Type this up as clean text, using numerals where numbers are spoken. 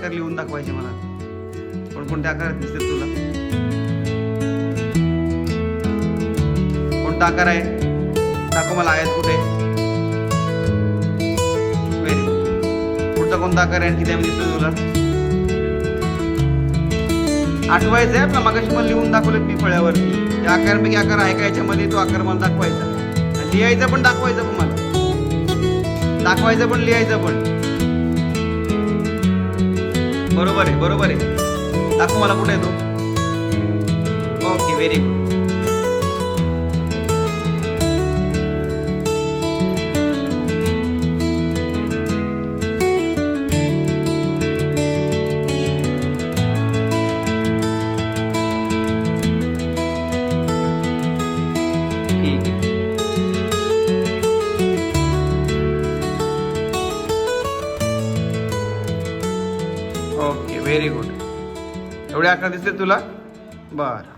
आकार लिहून दाखवायचे मला. कोणकोणते आकार दिसतात तुला? कोणता आकार आहे दाखव मला. आयत कुठे? Very good. पुढचा कोणता आकार आहे आणखी त्यामध्ये दिसतो तुला? आठवायचं आहे आपला. मागाशी मला लिहून दाखवलेत मी फळ्यावरती. त्या आकारांपैकी आकार आहे का याच्यामध्ये? तो आकार मला दाखवायचा. लिहायचं पण, दाखवायचं पण मला. दाखवायचं पण, लिहायचं पण. बरोबर आहे, बरोबर आहे. दाखव मला कुठे आहे तो. Okay, very good. ठीक आहे. Okay, very good. एवढे आकार दिसले तुला? बरं.